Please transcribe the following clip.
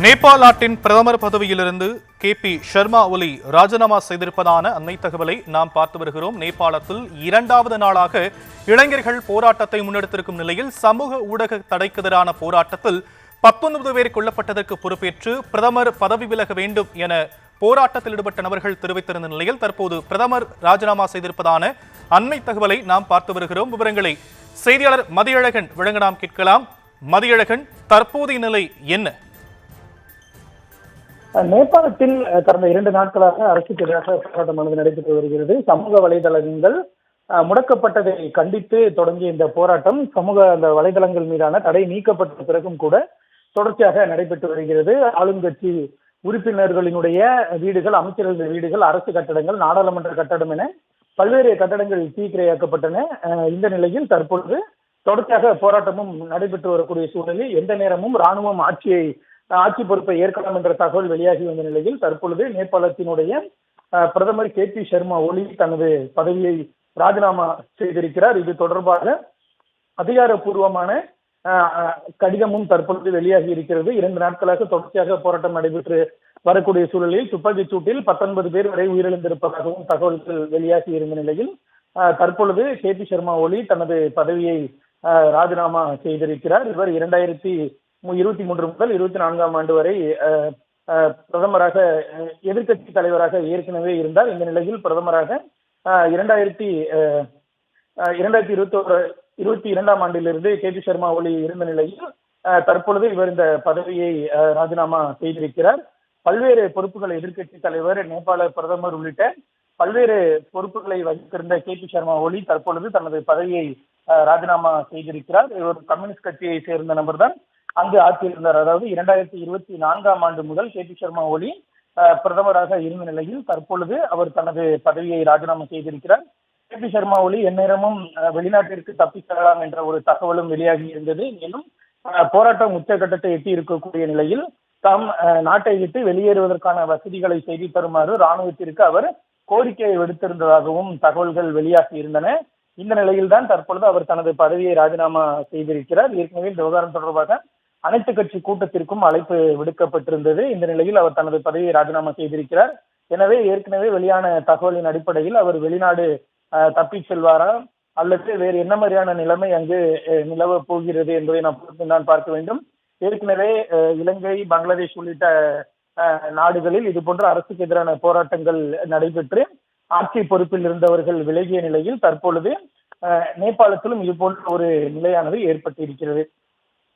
நேபாள் நாட்டின் பிரதமர் பதவியிலிருந்து KP ஷர்மா ஒலி ராஜினாமா செய்திருப்பதான அண்மை தகவலை நாம் பார்த்து வருகிறோம். நேபாளத்தில் இரண்டாவது நாளாக இளைஞர்கள் போராட்டத்தை முன்னெடுத்திருக்கும் நிலையில் சமூக ஊடக தடைக்கு எதிரான போராட்டத்தில் 19 பேர் கொல்லப்பட்டதற்கு பொறுப்பேற்று பிரதமர் பதவி விலக வேண்டும் என போராட்டத்தில் ஈடுபட்ட நபர்கள் தெரிவித்திருந்த நிலையில் தற்போது பிரதமர் ராஜினாமா செய்திருப்பதான அண்மை தகவலை நாம் பார்த்து வருகிறோம். விவரங்களை செய்தியாளர் மதியழகன் வழங்க நாம் கேட்கலாம். மதியழகன், தற்போதைய நிலை என்ன? நேபாளத்தில் கடந்த 2 நாட்களாக அரசுக்கு எதிராக போராட்டமானது நடைபெற்று வருகிறது. சமூக வலைதளங்கள் முடக்கப்பட்டதை கண்டித்து தொடங்கிய இந்த போராட்டம் அந்த வலைதளங்கள் மீதான தடை நீக்கப்பட்ட பிறகும் கூட தொடர்ச்சியாக நடைபெற்று வருகிறது. ஆளுங்கட்சி உறுப்பினர்களினுடைய வீடுகள், அமைச்சர்கள் வீடுகள், அரசு கட்டடங்கள், நாடாளுமன்ற கட்டடம் என பல்வேறு கட்டடங்கள் தீக்கிரையாக்கப்பட்டன. இந்த நிலையில் தற்பொழுது தொடர்ச்சியாக போராட்டமும் நடைபெற்று வரக்கூடிய சூழலில் எந்த நேரமும் ராணுவம் ஆட்சி பொறுப்பை ஏற்கலாம் என்ற தகவல் வெளியாகி வந்த நிலையில் தற்பொழுது நேபாளத்தினுடைய பிரதமர் KP ஷர்மா ஒலி தனது பதவியை ராஜினாமா செய்திருக்கிறார். இது தொடர்பாக அதிகாரப்பூர்வமான கடிதமும் தற்பொழுது வெளியாகி இருக்கிறது. 2 நாட்களாக தொடர்ச்சியாக போராட்டம் நடைபெற்று வரக்கூடிய சூழலில் துப்பாக்கிச் சூட்டில் 19 பேர் வரை உயிரிழந்திருப்பதாகவும் தகவல்கள் வெளியாகி இருந்த நிலையில் தற்பொழுது KP ஷர்மா ஒலி தனது பதவியை ராஜினாமா செய்திருக்கிறார். இவர் 2023 முதல் 24ஆம் ஆண்டு வரை பிரதமராக எதிர்க்கட்சி தலைவராக ஏற்கனவே இருந்தார். இந்த நிலையில் பிரதமராக 2022ஆம் ஆண்டிலிருந்து KP ஷர்மா ஒலி இருந்த நிலையில் தற்பொழுது இவர் இந்த பதவியை ராஜினாமா செய்திருக்கிறார். பல்வேறு பொறுப்புகளை எதிர்க்கட்சி தலைவர், நேபாள பிரதமர் உள்ளிட்ட பல்வேறு பொறுப்புகளை வகித்திருந்த KP ஷர்மா ஒலி தற்பொழுது தனது பதவியை ராஜினாமா செய்திருக்கிறார். இவர் கம்யூனிஸ்ட் கட்சியை சேர்ந்த நபர் தான் அங்கு ஆட்சியில் இருந்தார். அதாவது 2024ஆம் ஆண்டு முதல் KP ஷர்மா ஒலி பிரதமராக இருந்த நிலையில் தற்பொழுது அவர் தனது பதவியை ராஜினாமா செய்திருக்கிறார். KP ஷர்மா ஒலி எந்நேரமும் வெளிநாட்டிற்கு தப்பிச் செல்லலாம் என்ற ஒரு தகவலும் வெளியாகி இருந்தது. மேலும் போராட்டம் உச்சகட்டத்தை எட்டி இருக்கக்கூடிய நிலையில் தாம் நாட்டை விட்டு வெளியேறுவதற்கான வசதிகளை செய்து தருமாறு ராணுவத்திற்கு அவர் கோரிக்கையை விடுத்திருந்ததாகவும் தகவல்கள் வெளியாகி இருந்தன. இந்த நிலையில் தான் தற்பொழுது அவர் தனது பதவியை ராஜினாமா செய்திருக்கிறார். ஏற்கனவே இந்த விவகாரம் தொடர்பாக அனைத்து கட்சி கூட்டத்திற்கும் அழைப்பு விடுக்கப்பட்டிருந்தது. இந்த நிலையில் அவர் தனது பதவியை ராஜினாமா செய்திருக்கிறார். எனவே ஏற்கனவே வெளியான தகவலின் அடிப்படையில் அவர் வெளிநாடு தப்பிச் செல்வாரா அல்லது வேறு என்ன மாதிரியான நிலைமை அங்கு நிலவ போகிறது என்பதை நாம் பார்க்க வேண்டும். ஏற்கனவே இலங்கை, பங்களாதேஷ் உள்ளிட்ட நாடுகளில் இது போன்ற அரசுக்கு எதிரான போராட்டங்கள் நடைபெற்று ஆட்சி பொறுப்பில் இருந்தவர்கள் விலகிய நிலையில் தற்பொழுது நேபாளத்திலும் இது போன்ற ஒரு நிலையானது ஏற்பட்டிருக்கிறது.